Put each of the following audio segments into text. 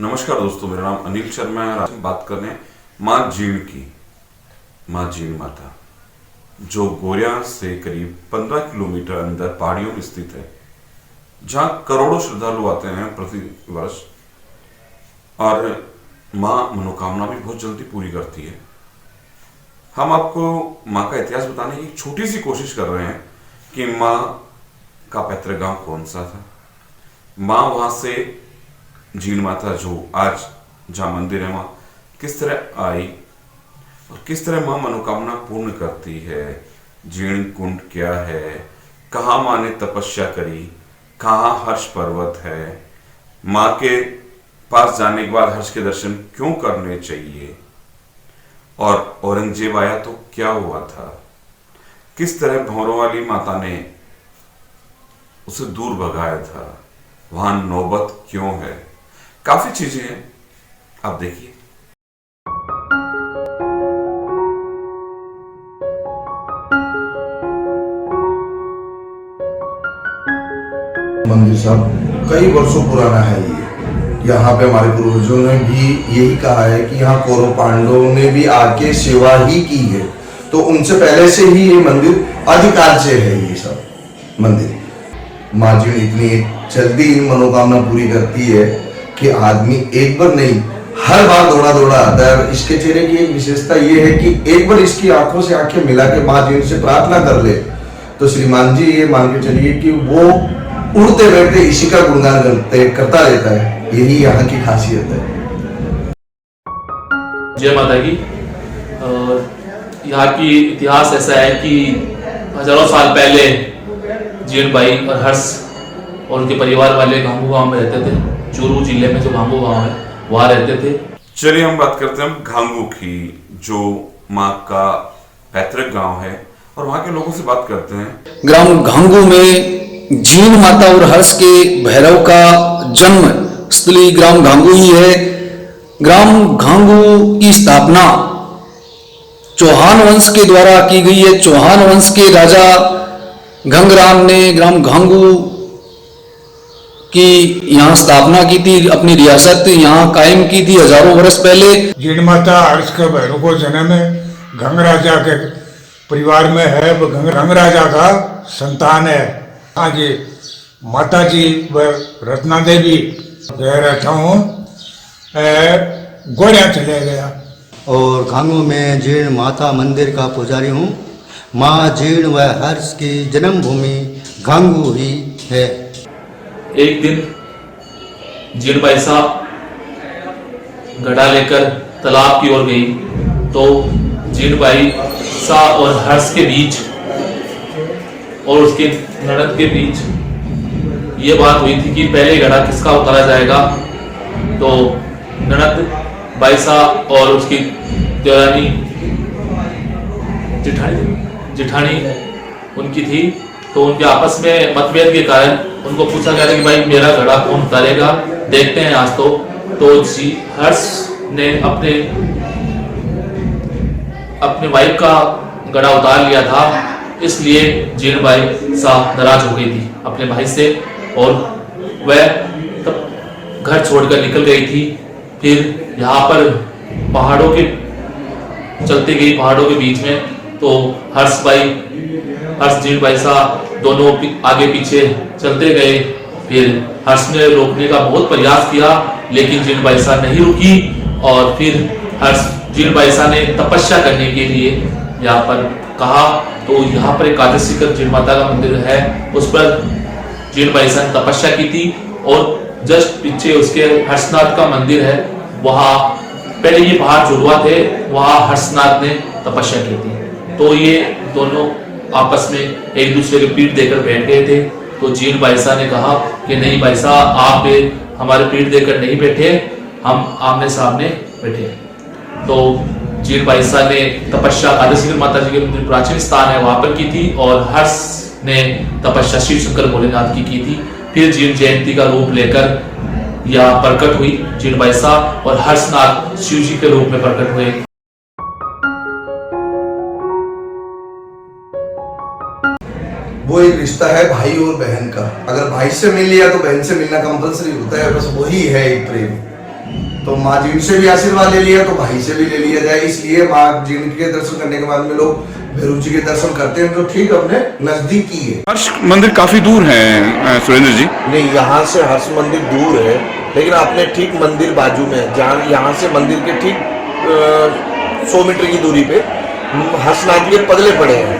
नमस्कार दोस्तों, मेरा नाम अनिल शर्मा है और आज हम बात कर रहे हैं माँ जीण की। माँ जीण माता जो गोरिया से करीब 15 किलोमीटर अंदर पहाड़ियों में स्थित है, जहाँ करोड़ों श्रद्धालु आते हैं प्रति वर्ष और माँ मनोकामना भी बहुत जल्दी पूरी करती है। हम आपको माँ का इतिहास बताने की एक छोटी सी कोशिश कर रहे हैं कि माँ का पैतृक गांव कौन सा था, माँ वहां से जीण माता जो आज जहाँ मंदिर है वहाँ किस तरह आई और किस तरह माँ मनोकामना पूर्ण करती है। जीण कुंड क्या है, कहाँ माँ ने तपस्या करी, कहाँ हर्ष पर्वत है, माँ के पास जाने के बाद हर्ष के दर्शन क्यों करने चाहिए, और औरंगजेब आया तो क्या हुआ था, किस तरह भौरों वाली माता ने उसे दूर भगाया था, वहां नौबत क्यों है, काफी चीजें हैं, आप देखिए। मंदिर साहब कई वर्षों पुराना है ये। यहाँ पे हमारे पूर्वजों ने भी यही कहा है कि यहाँ कौरव पांडवों ने भी आके सेवा ही की है, तो उनसे पहले से ही ये मंदिर अधिकार से है। ये सब मंदिर माँ जी इतनी जल्दी मनोकामना पूरी करती है कि आदमी एक बार नहीं हर बार दौड़ा दौड़ा आता है। इसके चेहरे की एक विशेषता ये है कि एक बार इसकी आंखों से आंखें मिला के माँ जी से प्रार्थना कर ले तो श्रीमान जी ये मान के चलिए कि वो उड़ते बैठते इसी का गुणगान करता रहता है। यही यहाँ की खासियत है। जय माता की। यहाँ की इतिहास ऐसा है कि हजारों साल पहले जीण भाई और हर्ष और उनके परिवार वाले घांगू गांव में रहते थे। चूरू जिले में जो घांगू गांव है वहाँ रहते थे। चलिए हम बात करते हैं घांगू की, जो माँ का पैतृक गांव है, और वहां के लोगों से बात करते हैं। ग्राम घांगू में जीण माता और हर्ष के भैरव का जन्म स्थली ग्राम घांगू ही है। ग्राम घांगू की स्थापना चौहान वंश के द्वारा की गई है। चौहान वंश के राजा घंगराम ने ग्राम घांगू की यहाँ स्थापना की थी, अपनी रियासत यहाँ कायम की थी हजारों वर्ष पहले। जीण माता हर्ष के भैरव को जन्म घंग राजा के परिवार में है। वो घंग राजा का संतान है। आगे माता जी व रत्ना देवी रहता हूँ गोरिया चले गया। और घांगू में जीण माता मंदिर का पुजारी हूँ। माँ जीण व हर्ष की जन्मभूमि घांगू ही है। एक दिन जीण भाई साहब घड़ा लेकर तालाब की ओर गई तो जीण भाई साहब और हर्ष के बीच और उसके ननद के बीच ये बात हुई थी कि पहले घड़ा किसका उतारा जाएगा। तो ननद भाई साहब और उसकी देवरानी जिठानी उनकी थी, तो उनके आपस में मतभेद के कारण उनको पूछा गया था कि भाई मेरा घड़ा कौन उतारेगा, देखते हैं आज। तो हर्ष ने अपने वाइफ का घड़ा उतार लिया था, इसलिए जीण भाई साहब नाराज हो गई थी अपने भाई से और वह तब घर छोड़कर निकल गई थी। फिर यहाँ पर पहाड़ों के चलते गई, पहाड़ों के बीच में, तो हर्ष जीण भाई साहब दोनों आगे पीछे चलते गए। फिर हर्ष ने रोकने का बहुत प्रयास किया लेकिन जीण भाई साहब नहीं रुकी और फिर जीण भाई साहब ने तपस्या करने के लिए यहाँ पर कहा। तो यहाँ पर एकादशी कर जीण माता का मंदिर है, उस पर जीण भाई साहब ने तपस्या की थी और जस्ट पीछे उसके हर्षनाथ का मंदिर है। वहाँ पहले ये पहाड़ जुड़वा थे, वहाँ हर्षनाथ ने तपस्या की थी। तो ये दोनों आपस में एक दूसरे के पीठ देकर बैठ गए थे। तो जीण भाई साहब ने कहा कि नहीं भाई साहब, आप हमारे पीठ देकर नहीं बैठे, हम आमने सामने बैठे। तो जीण भाई साहब ने तपस्या आदिशंकर माता जी के मंदिर प्राचीन स्थान है वहां पर की थी और हर्ष ने तपस्या शिव शंकर भोलेनाथ की थी। फिर जीण जयंती का रूप लेकर यहाँ प्रकट हुई जीण भाई साहब और हर्षनाथ शिव जी के रूप में प्रकट हुए। वो एक रिश्ता है भाई और बहन का। अगर भाई से मिल लिया तो बहन से मिलना कंपलसरी होता है, बस वही है एक प्रेम। तो माँ जीन से भी आशीर्वाद ले लिया तो भाई से भी ले लिया जाए, इसलिए माँ जीन के दर्शन करने के बाद में लोग भैरव जी के दर्शन करते हैं, जो ठीक अपने नजदीक ही है। हर्ष मंदिर काफी दूर है सुरेंद्र जी। नहीं, यहाँ से हर्ष मंदिर दूर है, लेकिन अपने ठीक मंदिर बाजू में है, जहाँ यहाँ से मंदिर के ठीक 100 मीटर की दूरी पे हर्षनाथ के पगले पड़े हैं।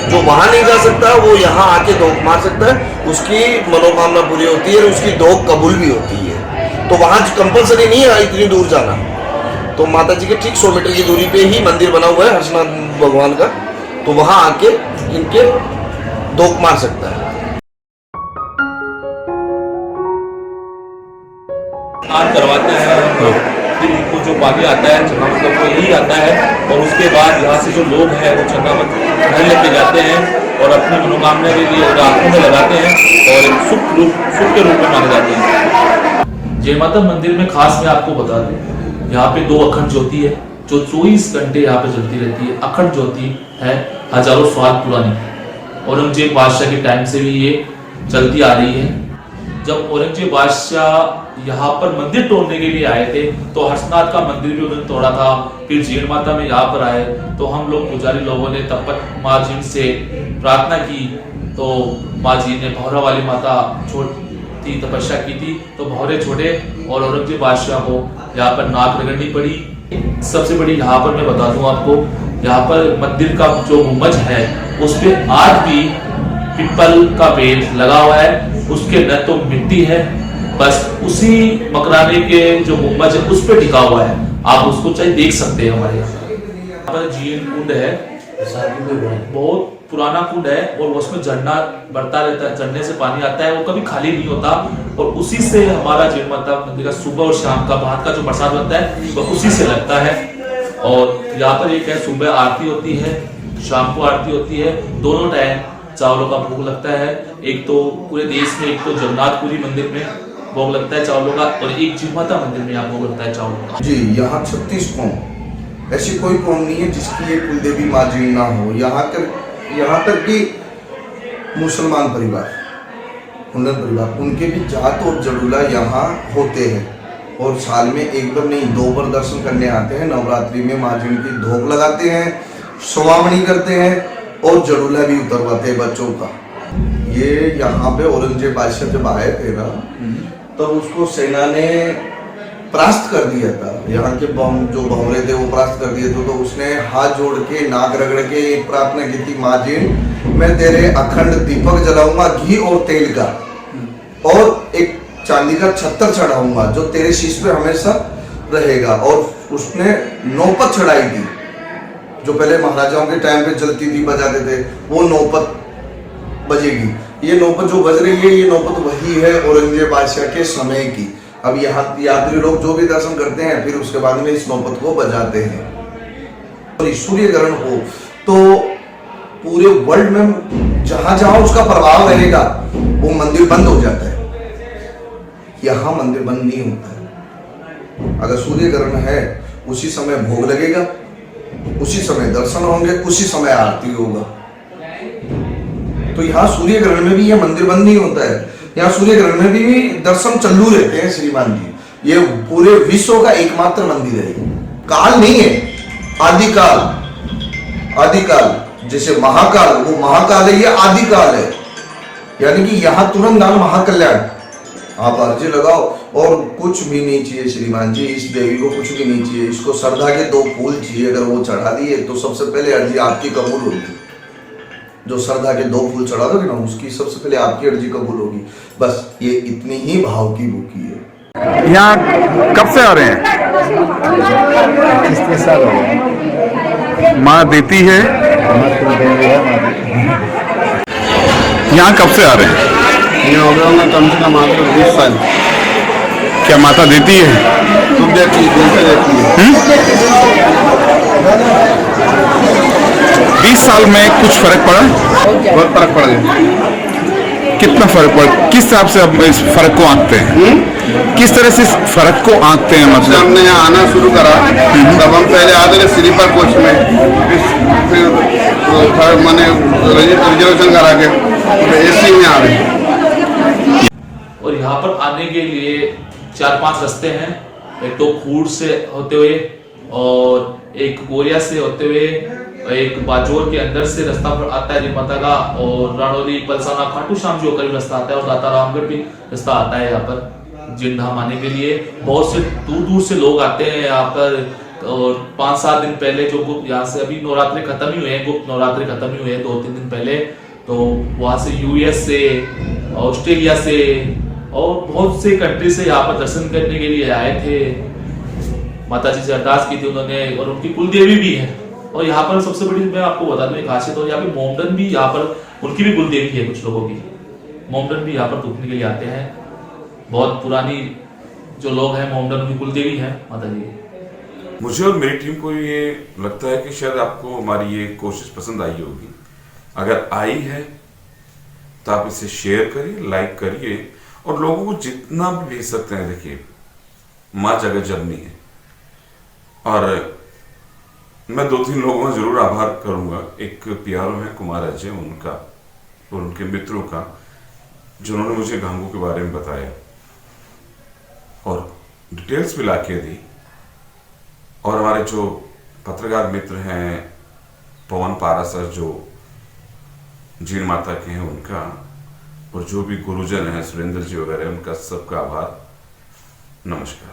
जो वहां नहीं जा सकता वो यहाँ आके धोख मार सकता है, उसकी मनोकामना पूरी होती है और उसकी धोख कबूल भी होती है। तो वहां कंपलसरी नहीं है इतनी दूर जाना। तो माता जी के ठीक 100 मीटर की दूरी पे ही मंदिर बना हुआ है हर्षनाथ भगवान का, तो वहां आके इनके धोख मार सकता है। स्नान करवाते हैं हम लोग, फिर इनको जो पानी आता है चंगामत को यही आता है, और उसके बाद यहाँ से जो लोग हैं वो चंगामत घर लेके जाते हैं और अपनी मनोकामना के लिए आंखों में लगाते हैं और एक सुख के रूप में माने जाते हैं। जय माता मंदिर में खास मैं आपको बता दूं, यहाँ पे 2 अखंड ज्योति है जो 24 घंटे यहाँ पे जलती रहती है। अखंड ज्योति है हजारों साल पुरानी, औरंगजेब बादशाह के टाइम से भी ये चलती आ रही है। जब औरंगजेब बादशाह यहाँ पर मंदिर तोड़ने के लिए आए थे तो हर्षनाथ का मंदिर भी उन्होंने तोड़ा था। फिर जीण माता में यहाँ पर आए तो हम लोग पुजारी लोगों ने तब तक माँ जीण से प्रार्थना की, तो माँ जी ने भौरा वाली माता छोटी तपस्या की थी, तो भौरे छोड़े और औरंगजेब बादशाह को यहाँ पर नाक रगड़नी पड़ी। सबसे बड़ी यहाँ पर मैं बता दूं आपको, यहाँ पर मंदिर का जो गुंबज है उस पे आज भी पीपल का पेड़ लगा हुआ है, उसके न तो मिट्टी है, बस उसी मकराने के जो गुंबज है उस पे टिका हुआ है। आप उसको चाहे देख सकते हैं। हमारे यहाँ पर जीण कुंड है, बहुत पुराना कुंड है और उसमें झरना बढ़ता रहता है, झरने से पानी आता है, वो कभी खाली नहीं होता और उसी से हमारा जीण माता मंदिर का सुबह और शाम का भात का जो प्रसाद बनता है वो उसी से लगता है। और यहाँ पर एक है सुबह आरती होती है, शाम को आरती होती है, दोनों टाइम चावलों का भोग लगता है। एक तो पूरे देश में, एक तो जगन्नाथपुरी मंदिर में भोग लगता है चावलों का, और एक जीण माता मंदिर में यहाँ भोग लगता है चावलों का। जी, यहाँ 36 कौम, ऐसी कोई कौम नहीं है जिसकी ये कुलदेवी माँ जीण ना हो। यहाँ तक कि मुसलमान परिवार, हुनर परिवार, उनके भी जात और जड़ूला यहाँ होते हैं और साल में एक बार नहीं 2 बार दर्शन करने आते हैं। नवरात्रि में माँ जीण की धोख लगाते हैं, सुवामणी करते हैं और जड़ूला भी उतरवाते हैं बच्चों का। ये यहाँ पे औरंगजेब बादशाह जब आए थे ना, तब उसको सेना ने परास्त कर दिया था। यहाँ के जो भंवरे थे वो परास्त कर दिए थे, तो उसने हाथ जोड़ के नाक रगड़ के एक प्रार्थना की थी, माँ जीण मैं तेरे अखंड दीपक जलाऊंगा घी और तेल का, और एक चांदी का छत्तर चढ़ाऊंगा जो तेरे शीश पे हमेशा रहेगा। और उसने नौपत चढ़ाई थी, जो पहले महाराजाओं के टाइम पे चलती थी, बजाते थे, वो नौपत बजेगी। ये नौपत जो बज रही है, ये नौपत वही है औरंगजेब बादशाह के समय की। अब यहाँ यात्री लोग जो भी दर्शन करते हैं फिर उसके बाद में इस नौपत को बजाते हैं। और सूर्य ग्रहण हो तो पूरे वर्ल्ड में जहां जहां उसका प्रभाव रहेगा वो मंदिर बंद हो जाता है। यहाँ मंदिर बंद नहीं होता है। अगर सूर्य ग्रहण है उसी समय भोग लगेगा, उसी समय दर्शन होंगे, उसी समय आरती होगा। तो यहाँ सूर्य ग्रहण में भी यह मंदिर बंद नहीं होता है। यहाँ सूर्य ग्रहण में भी दर्शन चालू रहते हैं श्रीमान जी। ये पूरे विश्व का एकमात्र मंदिर है, काल नहीं है, आदिकाल। आदिकाल जैसे महाकाल, वो महाकाल है, ये आदिकाल है। यानी कि यहाँ तुरंत नाम महाकल्याण। आप अर्जी लगाओ और कुछ भी नहीं चाहिए श्रीमान जी, इस देवी को कुछ भी नहीं चाहिए। इसको श्रद्धा के 2 फूल चाहिए, अगर वो चढ़ा दिए तो सबसे पहले अर्जी आपकी कबूल होगी। जो श्रद्धा के 2 फूल चढ़ा दोगे ना, उसकी सबसे पहले आपकी अर्जी कबूल होगी। बस ये इतनी ही भाव की भूखी है। यहाँ कब से आ रहे हैं? 25 साल हो गए। माँ देती है। यहाँ कब से आ रहे हैं? ये हो गया मैं कम से कम आपको 20 साल। क्या माता देती है? खूब देती है। 20 साल में कुछ फर्क पड़ा? बहुत फर्क पड़ गया। कितना फर्क पड़ा? किस हिसाब से अब इस फर्क को आंकते हैं? किस तरह से इस फर्क को आंकते हैं? मतलब हमने यहाँ आना शुरू करा तब हम पहले आते थे स्लीपर कोच में, फिर मैंने रिजर्वेशन करा के AC में आ रहे। और यहाँ पर आने के लिए 4-5 रास्ते हैं। एक तो खूड़ से होते हुए और एक गोरिया से होते हुए, एक बाजोर के अंदर से रास्ता आता है जीण माता का, और रानौली पलसाना खाटू श्याम जी होकर भी रास्ता आता है, और दाता रामगढ़ भी रास्ता आता है यहाँ पर जीण धाम आने के लिए। बहुत से दूर दूर से लोग आते हैं यहाँ पर। और 5-7 दिन पहले जो गुप्त यहाँ से, अभी नवरात्रि खत्म ही हुए हैं, गुप्त नवरात्रि खत्म ही हुए हैं 2-3 दिन पहले, तो वहाँ से यूएस से, ऑस्ट्रेलिया से और बहुत से कंट्री से यहाँ पर दर्शन करने के लिए आए थे। माता जी से अरदास की थी उन्होंने, और उनकी कुल देवी भी है। और यहाँ पर सबसे बड़ी मैं आपको बता दूं एक खासियत, और यहाँ पे मोमडन भी, यहाँ पर उनकी भी कुल देवी है कुछ लोगों की, मोमडन भी यहाँ पर थूकने के लिए आते हैं। बहुत पुरानी जो लोग हैं मोमडन की कुल देवी है माता जी। मुझे और मेरी टीम को ये लगता है कि शायद आपको हमारी ये कोशिश पसंद आई होगी। अगर आई है तो आप इसे शेयर करिए, लाइक करिए, और लोगों को जितना भी भेज सकते हैं। देखिए, माँ जगत जननी है, और मैं 2-3 लोगों का जरूर आभार करूंगा। एक प्यारो है कुमार अजय, उनका और उनके मित्रों का, जिन्होंने मुझे घांगू के बारे में बताया और डिटेल्स भी लाके दी। और हमारे जो पत्रकार मित्र हैं, पवन पारा सर जो जीण माता के हैं उनका, और जो भी गुरुजन हैं सुरेंद्र जी वगैरह, उनका सबका आभार। नमस्कार।